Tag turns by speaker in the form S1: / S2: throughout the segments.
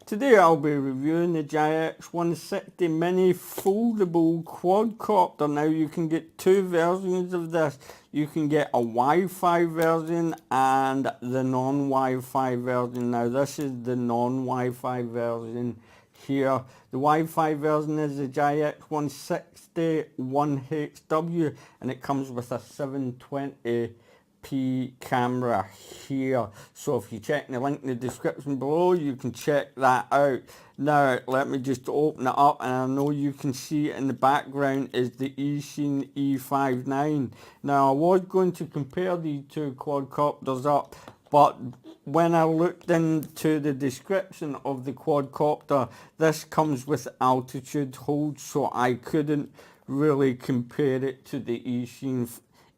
S1: Today I'll be reviewing the JX1601 Mini Foldable Quadcopter. Now you can get two versions of this. You can get a Wi-Fi version and the non-Wi-Fi version. Now this is the non-Wi-Fi version here. The Wi-Fi version is the JX1601HW and it comes with a 720p camera here, so if you check the link in the description below you can check that out. Now let me just open it up, and I know you can see in the background is the eSheen E59. Now I was going to compare these two quadcopters up, but when I looked into the description of the quadcopter, this comes with altitude hold, so I couldn't really compare it to the eSheen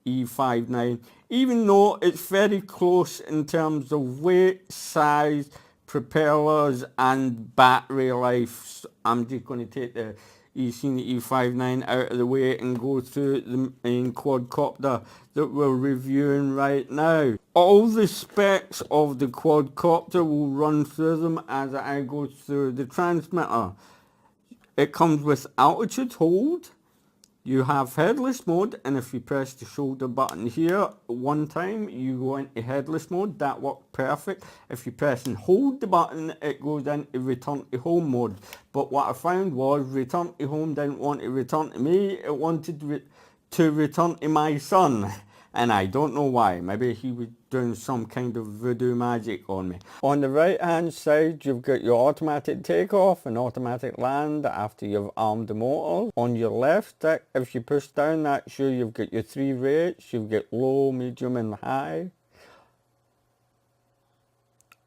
S1: E59, even though it's very close in terms of weight, size, propellers and battery life. So I'm just going to take the eSheen E59 out of the way and go through the main quadcopter that we're reviewing right now. All the specs of the quadcopter will run through them as I go through the transmitter. It comes with altitude hold. You have headless mode, and if you press the shoulder button here one time, you go into headless mode. That worked perfect. If you press and hold the button, it goes into return to home mode. But what I found was return to home didn't want to return to me, it wanted to return to my son. And I don't know why. Maybe he was doing some kind of voodoo magic on me. On the right hand side you've got your automatic takeoff and automatic land after you've armed the motor. On your left stick, if you push down, that's sure you've got your three rates. You've got low, medium and high.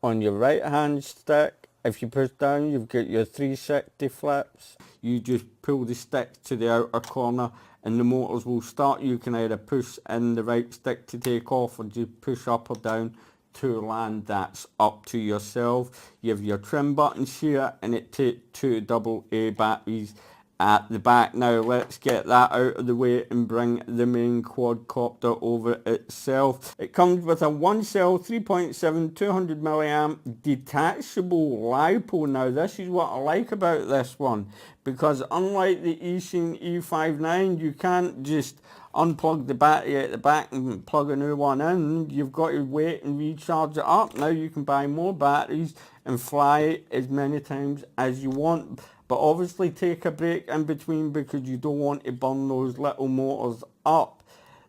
S1: On your right hand stick, if you push down, you've got your 360 flips. You just pull the stick to the outer corner and the motors will start. You can either push in the right stick to take off or just push up or down to land. That's up to yourself. You have your trim buttons here, and it takes two AA batteries at the back. Now let's get that out of the way and bring the main quadcopter over itself. It comes with a one cell 3.7 200 milliamp detachable LiPo. Now this is what I like about this one, because unlike the eSheen E59, you can't just unplug the battery at the back and plug a new one in. You've got to wait and recharge it up. Now you can buy more batteries and fly it as many times as you want, but obviously take a break in between because you don't want to burn those little motors up.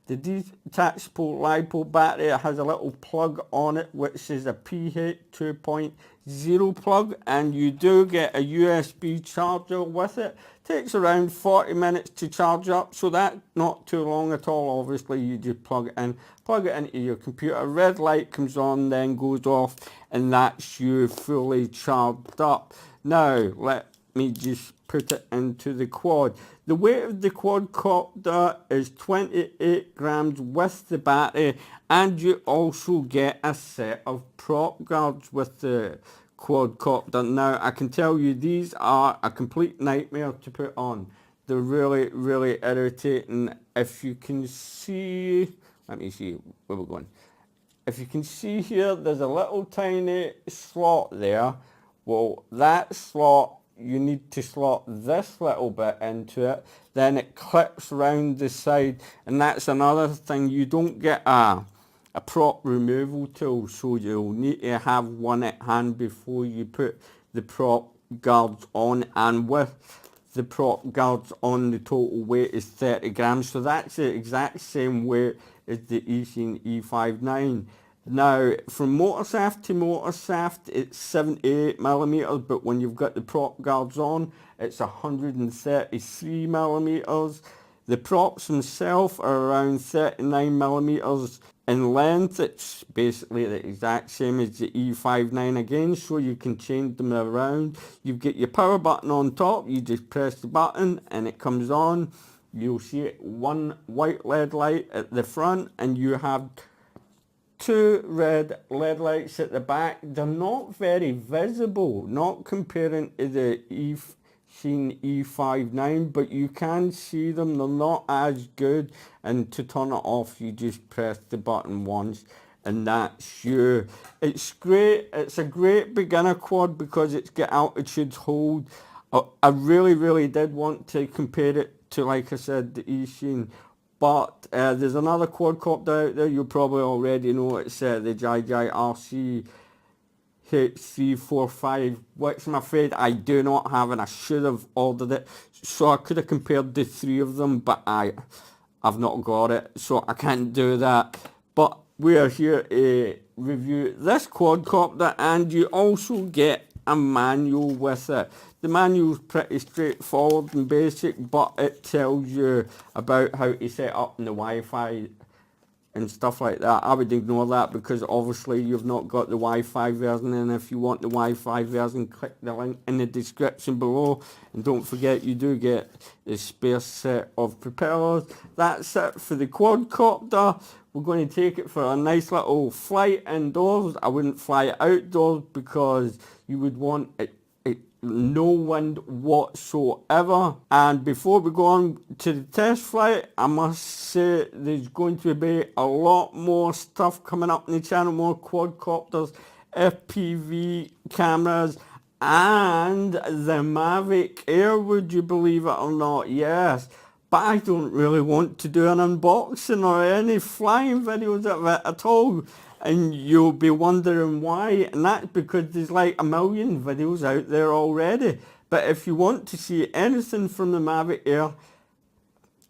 S1: The detachable LiPo battery has a little plug on it which is a pH 2.0 plug, and you do get a USB charger with it. Takes around 40 minutes to charge up, so that's not too long at all. Obviously you just plug it into your computer, red light comes on, then goes off, and that's you fully charged up. Now let me just put it into the quad. The weight of the quadcopter is 28 grams with the battery, and you also get a set of prop guards with the quadcopter. Now I can tell you these are a complete nightmare to put on. They're really, really irritating. If you can see, let me see where we're going. If you can see here, there's a little tiny slot there. Well, that slot, you need to slot this little bit into it, then it clips around the side, and that's another thing, you don't get a prop removal tool, so you'll need to have one at hand before you put the prop guards on, and with the prop guards on, the total weight is 30 grams, so that's the exact same weight as the eSheen E59. Now, from motor shaft to motor shaft, it's 78 millimeters, but when you've got the prop guards on, it's 133 millimeters. The props themselves are around 39 millimeters in length. It's basically the exact same as the E59 again, so you can change them around. You've got your power button on top. You just press the button and it comes on. You'll see one white LED light at the front, and you have two red LED lights at the back. They're not very visible, not comparing to the seen E59, but you can see them. They're not as good, and to turn it off you just press the button once and that's you. It's great. It's a great beginner quad because it's got altitude hold. I really did want to compare it to, like I said, the E-Scene, but there's another quadcopter out there. You probably already know. It's the JX1601 H345, which I'm afraid I do not have, and I should have ordered it. So I could have compared the three of them, but I've not got it, so I can't do that. But we are here to review this quadcopter, and you also get a manual with it. The manual's pretty straightforward and basic, but it tells you about how to set up the Wi-Fi and stuff like that. I would ignore that because obviously you've not got the Wi-Fi version, and if you want the Wi-Fi version, click the link in the description below, and don't forget you do get the spare set of propellers. That's it for the quadcopter. We're going to take it for a nice little flight indoors. I wouldn't fly it outdoors because you would want it no wind whatsoever. And before we go on to the test flight, I must say there's going to be a lot more stuff coming up on the channel, more quadcopters, FPV cameras, and the Mavic Air, would you believe it or not? Yes, but I don't really want to do an unboxing or any flying videos of it at all. And you'll be wondering why, and that's because there's like a million videos out there already. But if you want to see anything from the Mavic Air,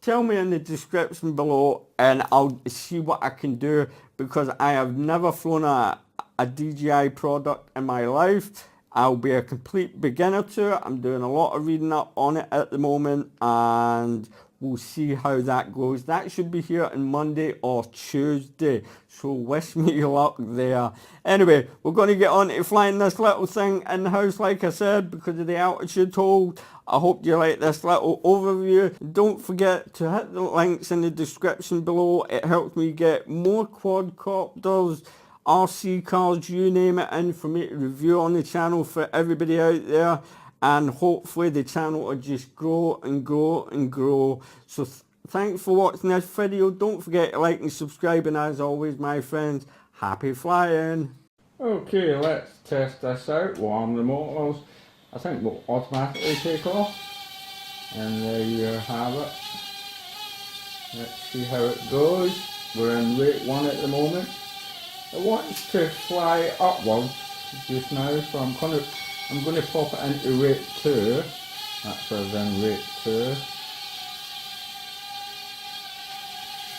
S1: tell me in the description below and I'll see what I can do, because I have never flown a DJI product in my life. I'll be a complete beginner to it. I'm doing a lot of reading up on it at the moment, and we'll see how that goes. That should be here on Monday or Tuesday, so wish me luck there. Anyway, we're going to get on to flying this little thing in the house, like I said, because of the altitude hold. I hope you like this little overview. Don't forget to hit the links in the description below. It helps me get more quadcopters, RC cars, you name it, in for me to review on the channel for everybody out there. And hopefully the channel will just grow and grow and grow. So thanks for watching this video. Don't forget to like and subscribe, and as always, my friends, happy flying. Okay, let's test this out. Warm the motors. I think we'll automatically take off, and there you have it. Let's see how it goes. We're in rate 1 at the moment. It wants to fly upwards just now, so I'm going to pop it into rate 2. That's us in rate 2.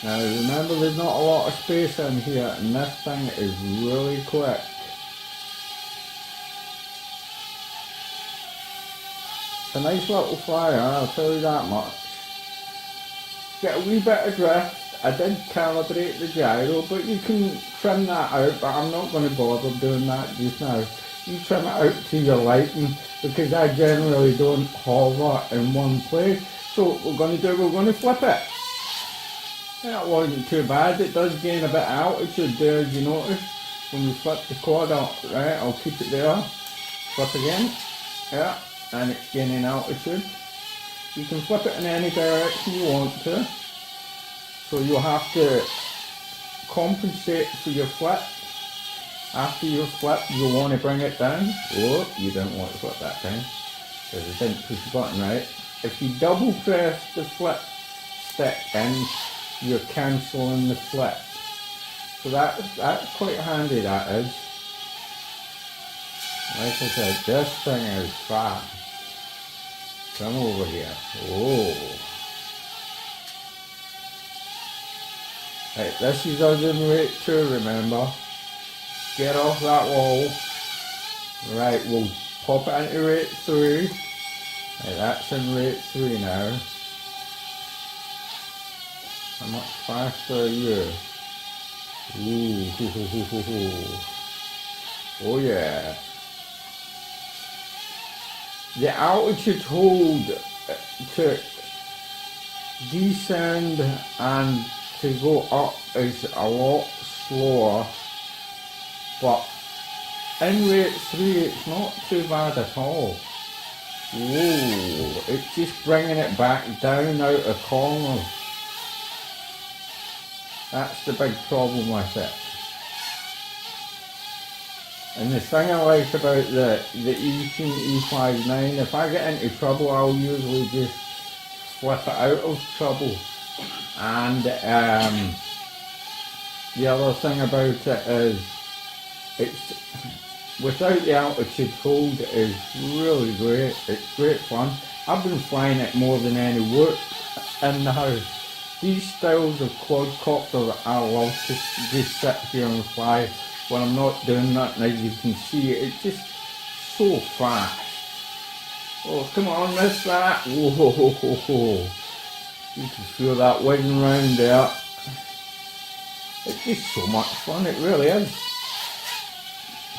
S1: Now remember, there's not a lot of space in here, and this thing is really quick. It's a nice little flyer, I'll tell you that much. Get a wee bit of drift. I did calibrate the gyro, but you can trim that out, but I'm not going to bother doing that just now. You trim it out to your liking, because I generally don't hover in one place. So what we're going to flip it. That wasn't too bad. It does gain a bit of altitude there, as you notice, when you flip the quad out. Right, I'll keep it there. Flip again. Yeah, and it's gaining altitude. You can flip it in any direction you want to. So you'll have to compensate for your flip. After your flip, you want to bring it down. Oh, you don't want to flip that time, because I didn't push the button right. If you double press the flip stick in, you're cancelling the flip. So that's quite handy, that is. Like I said, this thing is fast. Come over here. Oh. Right, this is us in rate 2, remember. Get off that wall. Right, we'll pop it into rate 3. Right, that's in rate 3 now. How much faster are you? Ooh, hoo, hoo, hoo, hoo, hoo. Oh yeah. The altitude hold to descend and to go up is a lot slower, but in rate 3 it's not too bad at all. Whoa, it's just bringing it back down out of corners. That's the big problem with it. And the thing I like about the E59, if I get into trouble, I'll usually just flip it out of trouble. And the other thing about it is, it's without the altitude hold, is really great. It's great fun. I've been flying it more than any work in the house. These styles of quadcopter I love to just sit here and fly when I'm not doing nothing. As you can see, it's just so fast. Oh, come on, miss that. Whoa, ho, ho, ho, ho. You can feel that wind round there. It's just so much fun, it really is.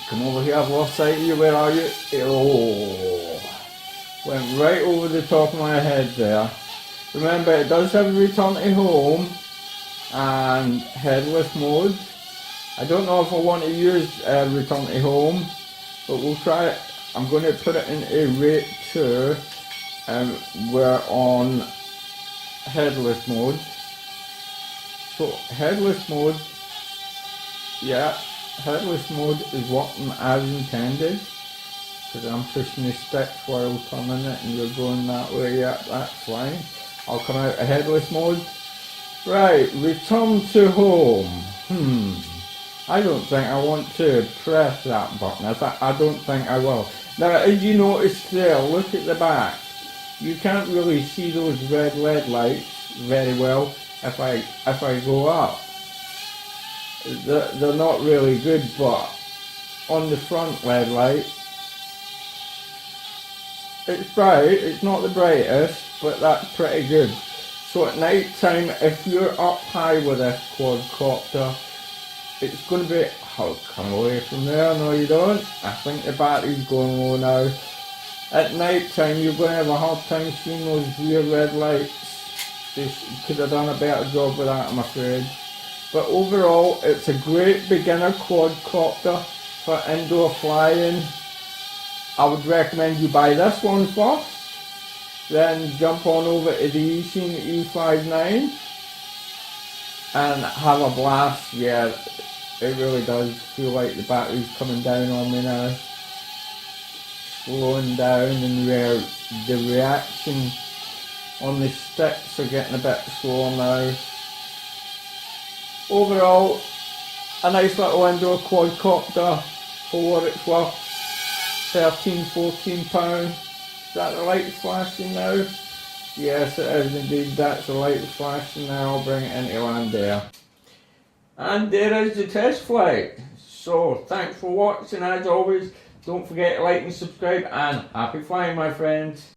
S1: Come over here, I've lost sight of you, where are you? Oh, went right over the top of my head there. Remember, it does have return to home and headless mode. I don't know if I want to use return to home, but we'll try it. I'm going to put it into rate 2 and we're on headless mode. So headless mode, yeah, headless mode is working as intended. Because I'm pushing the stick while turning it and you're going that way, yeah, that's fine. I'll come out of headless mode. Right, return to home. I don't think I want to press that button. I don't think I will. Now, as you notice there, look at the back. You can't really see those red LED lights very well if I go up. They're not really good, but on the front LED light, it's bright. It's not the brightest, but that's pretty good. So at night time, if you're up high with this quadcopter, it's going to be, oh, come away from there, no you don't. I think the battery's going low now. At night time, you're going to have a hard time seeing those rear red lights. They could have done a better job with that, I'm afraid. But overall, it's a great beginner quadcopter for indoor flying. I would recommend you buy this one first, then jump on over to the E59 and have a blast. Yeah, it really does feel like the battery's coming down on me now. Slowing down, and the reaction on the sticks are getting a bit slower now. Overall, a nice little indoor quadcopter for what it's worth. 13, 14 pounds. Is that the light flashing now? Yes, it is indeed. That's the light flashing now. I'll bring it into land there. And there is the test flight. So, thanks for watching as always. Don't forget to like and subscribe, and happy flying, my friends.